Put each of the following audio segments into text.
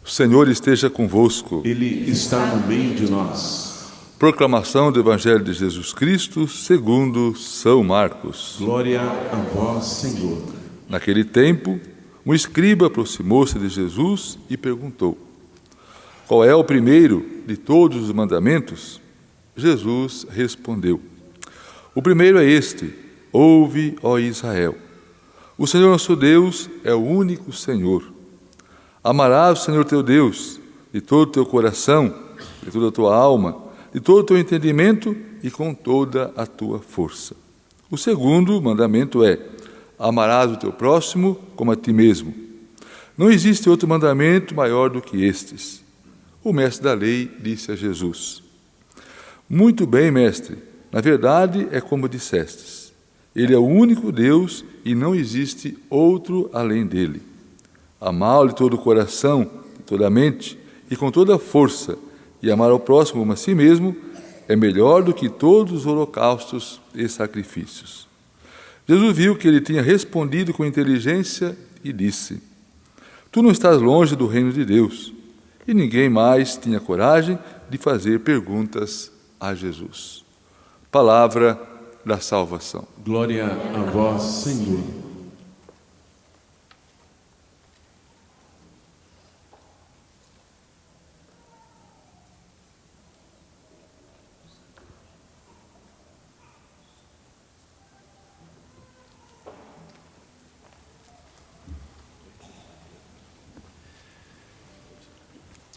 O Senhor esteja convosco. Ele está no meio de nós. Proclamação do Evangelho de Jesus Cristo segundo São Marcos. Glória a vós, Senhor. Naquele tempo, um escriba aproximou-se de Jesus e perguntou: qual é o primeiro de todos os mandamentos? Jesus respondeu: o primeiro é este: ouve, ó Israel. O Senhor nosso Deus é o único Senhor. Amarás o Senhor teu Deus de todo o teu coração, de toda a tua alma, de todo o teu entendimento e com toda a tua força. O segundo mandamento é: amarás o teu próximo como a ti mesmo. Não existe outro mandamento maior do que estes. O mestre da lei disse a Jesus: muito bem, mestre, na verdade é como dissestes. Ele é o único Deus e não existe outro além dele. Amá-lo de todo o coração, de toda a mente e com toda a força, e amar ao próximo como a si mesmo, é melhor do que todos os holocaustos e sacrifícios. Jesus viu que ele tinha respondido com inteligência e disse: tu não estás longe do reino de Deus. E ninguém mais tinha coragem de fazer perguntas a Jesus. Palavra da salvação. Glória a vós, Senhor.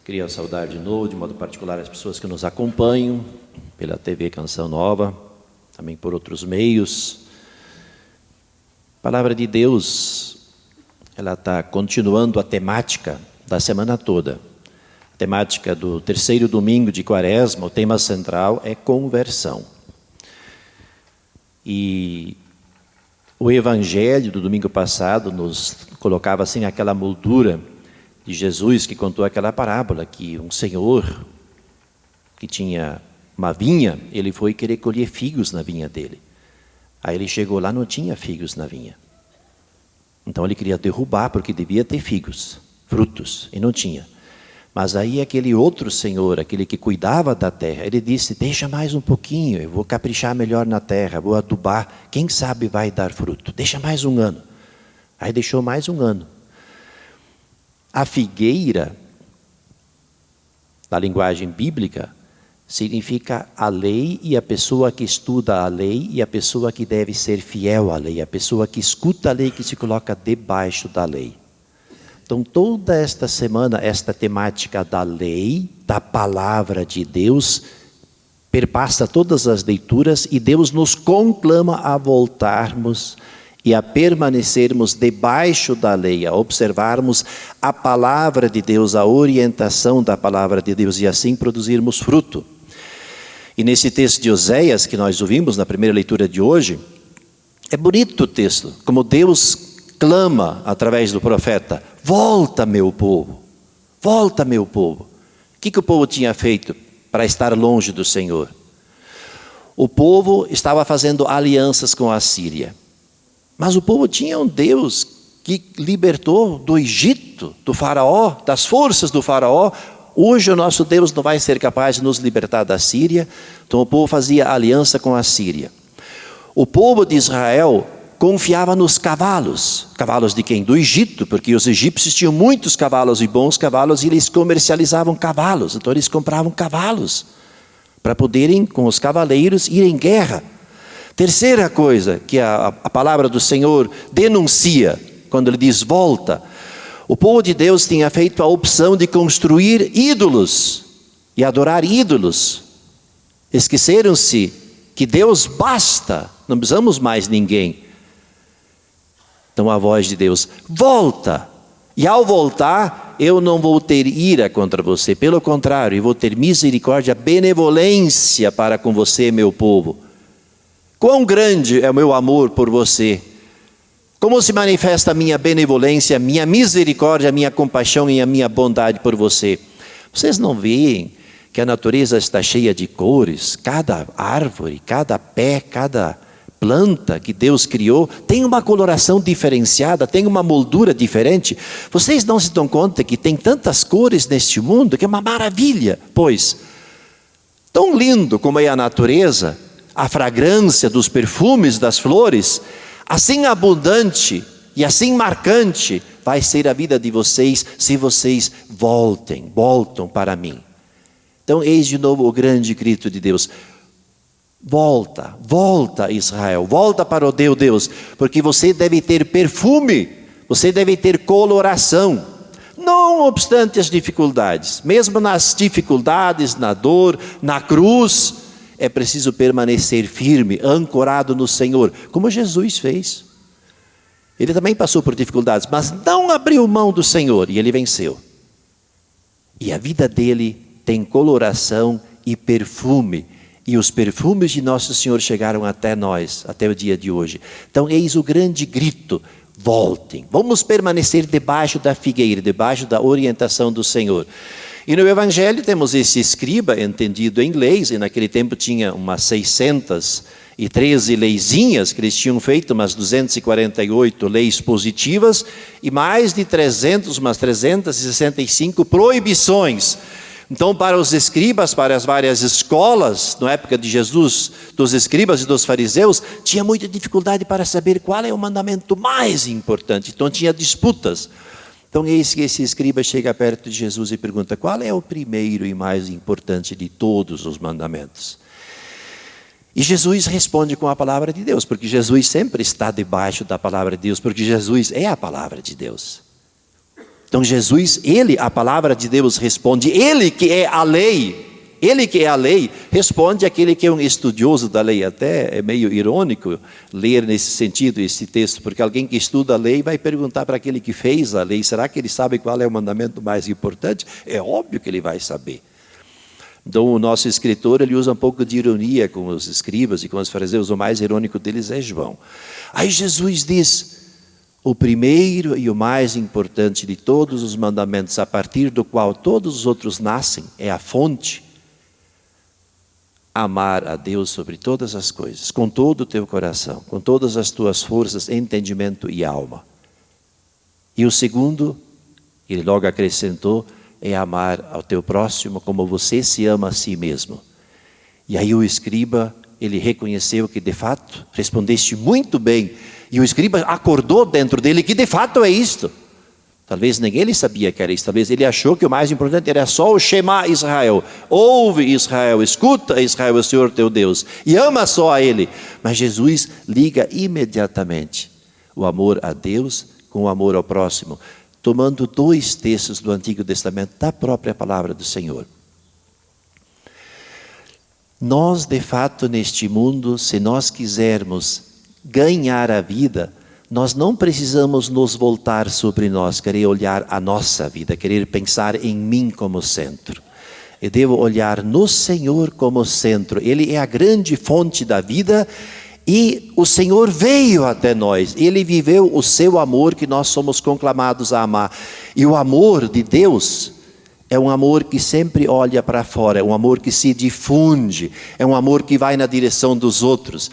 Queria saudar de novo, de modo particular, as pessoas que nos acompanham pela TV Canção Nova, também por outros meios. A palavra de Deus, ela está continuando a temática da semana toda. A temática do terceiro domingo de Quaresma, o tema central é conversão. E o Evangelho do domingo passado nos colocava assim aquela moldura de Jesus, que contou aquela parábola que um senhor que tinha uma vinha, ele foi querer colher figos na vinha dele. Aí ele chegou lá, não tinha figos na vinha. Então ele queria derrubar, porque devia ter figos, frutos, e não tinha. Mas aí aquele outro senhor, aquele que cuidava da terra, ele disse: deixa mais um pouquinho, eu vou caprichar melhor na terra, vou adubar, quem sabe vai dar fruto, deixa mais um ano. Aí deixou mais um ano. A figueira, na linguagem bíblica, significa a lei e a pessoa que estuda a lei e a pessoa que deve ser fiel à lei, a pessoa que escuta a lei, que se coloca debaixo da lei. Então, toda esta semana, esta temática da lei, da palavra de Deus, perpassa todas as leituras e Deus nos conclama a voltarmos e a permanecermos debaixo da lei, a observarmos a palavra de Deus, a orientação da palavra de Deus e assim produzirmos fruto. E nesse texto de Oséias que nós ouvimos na primeira leitura de hoje, é bonito o texto, como Deus clama através do profeta: volta, meu povo, volta, meu povo. O que o povo tinha feito para estar longe do Senhor? O povo estava fazendo alianças com a Síria. Mas o povo tinha um Deus que libertou do Egito, do faraó, das forças do faraó. Hoje o nosso Deus não vai ser capaz de nos libertar da Síria. Então o povo fazia aliança com a Síria. O povo de Israel confiava nos cavalos. Cavalos de quem? Do Egito, porque os egípcios tinham muitos cavalos e bons cavalos e eles comercializavam cavalos. Então eles compravam cavalos para poderem, com os cavaleiros, ir em guerra. Terceira coisa que a palavra do Senhor denuncia, quando ele diz volta: o povo de Deus tinha feito a opção de construir ídolos e adorar ídolos. Esqueceram-se que Deus basta, não precisamos mais ninguém. Então a voz de Deus: volta. E ao voltar, eu não vou ter ira contra você, pelo contrário, eu vou ter misericórdia, benevolência para com você, meu povo. Quão grande é o meu amor por você! Como se manifesta a minha benevolência, a minha misericórdia, a minha compaixão e a minha bondade por você? Vocês não veem que a natureza está cheia de cores? Cada árvore, cada pé, cada planta que Deus criou tem uma coloração diferenciada, tem uma moldura diferente. Vocês não se dão conta que tem tantas cores neste mundo que é uma maravilha? Pois, tão lindo como é a natureza, a fragrância dos perfumes das flores, assim abundante e assim marcante vai ser a vida de vocês se vocês voltam para mim. Então eis de novo o grande grito de Deus. Volta Israel, volta para o teu Deus, porque você deve ter perfume, você deve ter coloração, não obstante as dificuldades, mesmo nas dificuldades, na dor, na cruz, é preciso permanecer firme, ancorado no Senhor, como Jesus fez. Ele também passou por dificuldades, mas não abriu mão do Senhor e ele venceu. E a vida dele tem coloração e perfume. E os perfumes de Nosso Senhor chegaram até nós, até o dia de hoje. Então eis o grande grito, voltem. Vamos permanecer debaixo da figueira, debaixo da orientação do Senhor. E no Evangelho temos esse escriba, entendido em leis, e naquele tempo tinha umas 613 leizinhas, que eles tinham feito umas 248 leis positivas, e mais de 365 proibições. Então, para os escribas, para as várias escolas, na época de Jesus, dos escribas e dos fariseus, tinha muita dificuldade para saber qual é o mandamento mais importante. Então, tinha disputas. Então, eis que esse escriba chega perto de Jesus e pergunta, qual é o primeiro e mais importante de todos os mandamentos? E Jesus responde com a palavra de Deus, porque Jesus sempre está debaixo da palavra de Deus, porque Jesus é a palavra de Deus. Então Jesus, ele, a palavra de Deus responde, ele que é a lei, responde àquele que é um estudioso da lei. Até é meio irônico ler nesse sentido esse texto, porque alguém que estuda a lei vai perguntar para aquele que fez a lei, será que ele sabe qual é o mandamento mais importante? É óbvio que ele vai saber. Então o nosso escritor, ele usa um pouco de ironia com os escribas e com os fariseus, o mais irônico deles é João. Aí Jesus diz, o primeiro e o mais importante de todos os mandamentos, a partir do qual todos os outros nascem, é a fonte. Amar a Deus sobre todas as coisas, com todo o teu coração, com todas as tuas forças, entendimento e alma. E o segundo, ele logo acrescentou, é amar ao teu próximo como você se ama a si mesmo. E aí o escriba, ele reconheceu que de fato, respondeste muito bem. E o escriba acordou dentro dele que de fato é isto. Talvez nem ele sabia que era isso. Talvez ele achou que o mais importante era só o Shema Israel. Ouve Israel, escuta Israel, o Senhor teu Deus. E ama só a Ele. Mas Jesus liga imediatamente o amor a Deus com o amor ao próximo. Tomando 2 textos do Antigo Testamento, da própria palavra do Senhor. Nós, de fato, neste mundo, se nós quisermos ganhar a vida, nós não precisamos nos voltar sobre nós, querer olhar a nossa vida, querer pensar em mim como centro. Eu devo olhar no Senhor como centro. Ele é a grande fonte da vida e o Senhor veio até nós. Ele viveu o seu amor que nós somos conclamados a amar. E o amor de Deus é um amor que sempre olha para fora, é um amor que se difunde, é um amor que vai na direção dos outros.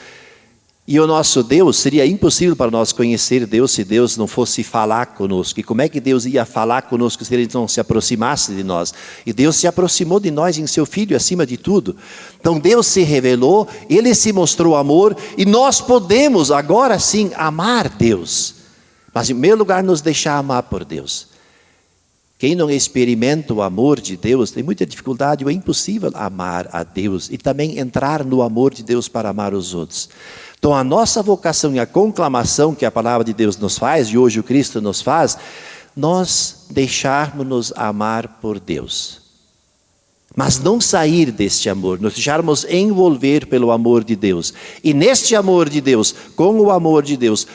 E o nosso Deus, seria impossível para nós conhecer Deus se Deus não fosse falar conosco. E como é que Deus ia falar conosco se Ele não se aproximasse de nós? E Deus se aproximou de nós em seu Filho acima de tudo. Então Deus se revelou, Ele se mostrou amor e nós podemos agora sim amar Deus. Mas em primeiro lugar nos deixar amar por Deus. Quem não experimenta o amor de Deus tem muita dificuldade ou é impossível amar a Deus e também entrar no amor de Deus para amar os outros. Então a nossa vocação e a conclamação que a palavra de Deus nos faz, e hoje o Cristo nos faz, nós deixarmos-nos amar por Deus. Mas não sair deste amor, nos deixarmos envolver pelo amor de Deus. E neste amor de Deus, com o amor de Deus,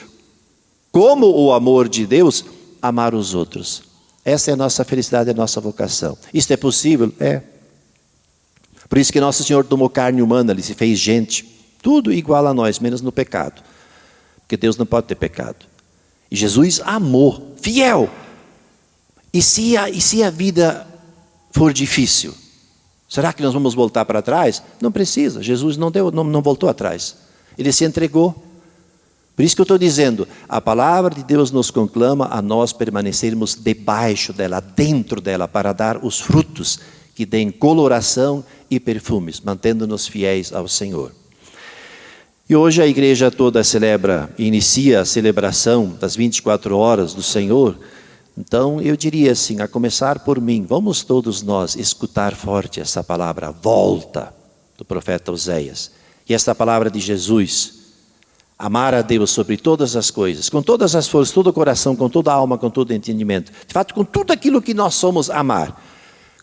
como o amor de Deus, amar os outros. Essa é a nossa felicidade, a nossa vocação. Isto é possível? É. Por isso que Nosso Senhor tomou carne humana, Ele se fez gente. Tudo igual a nós, menos no pecado. Porque Deus não pode ter pecado. E Jesus amou, fiel. E se a vida for difícil? Será que nós vamos voltar para trás? Não precisa, Jesus não voltou atrás. Ele se entregou. Por isso que eu estou dizendo, a palavra de Deus nos conclama a nós permanecermos debaixo dela, dentro dela, para dar os frutos que deem coloração e perfumes, mantendo-nos fiéis ao Senhor. E hoje a igreja toda inicia a celebração das 24 horas do Senhor. Então eu diria assim, a começar por mim, vamos todos nós escutar forte essa palavra, volta, do profeta Oséias. E esta palavra de Jesus, amar a Deus sobre todas as coisas, com todas as forças, todo o coração, com toda a alma, com todo o entendimento. De fato, com tudo aquilo que nós somos, amar.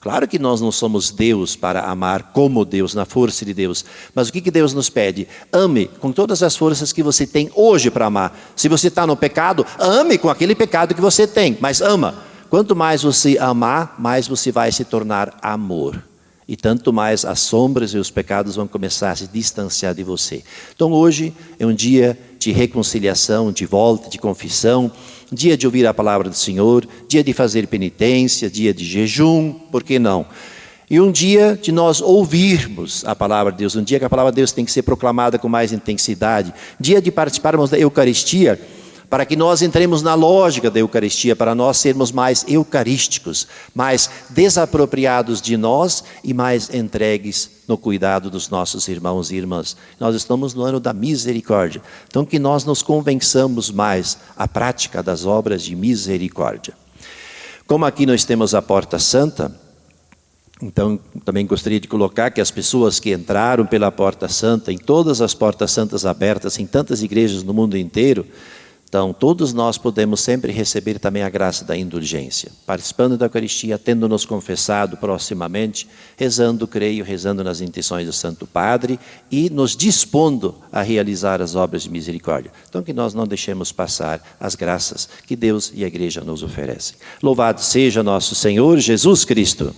Claro que nós não somos Deus para amar como Deus, na força de Deus. Mas o que Deus nos pede? Ame com todas as forças que você tem hoje para amar. Se você está no pecado, ame com aquele pecado que você tem, mas ama. Quanto mais você amar, mais você vai se tornar amor. E tanto mais as sombras e os pecados vão começar a se distanciar de você. Então hoje é um dia de reconciliação, de volta, de confissão, dia de ouvir a palavra do Senhor, dia de fazer penitência, dia de jejum, por que não? E um dia de nós ouvirmos a palavra de Deus, um dia que a palavra de Deus tem que ser proclamada com mais intensidade, dia de participarmos da Eucaristia, para que nós entremos na lógica da Eucaristia, para nós sermos mais eucarísticos, mais desapropriados de nós e mais entregues no cuidado dos nossos irmãos e irmãs. Nós estamos no ano da misericórdia, então que nós nos convençamos mais à prática das obras de misericórdia. Como aqui nós temos a Porta Santa, então também gostaria de colocar que as pessoas que entraram pela Porta Santa, em todas as Portas Santas abertas, em tantas igrejas no mundo inteiro, então, todos nós podemos sempre receber também a graça da indulgência, participando da Eucaristia, tendo nos confessado proximamente, rezando, creio, rezando nas intenções do Santo Padre e nos dispondo a realizar as obras de misericórdia. Então, que nós não deixemos passar as graças que Deus e a Igreja nos oferecem. Louvado seja nosso Senhor Jesus Cristo.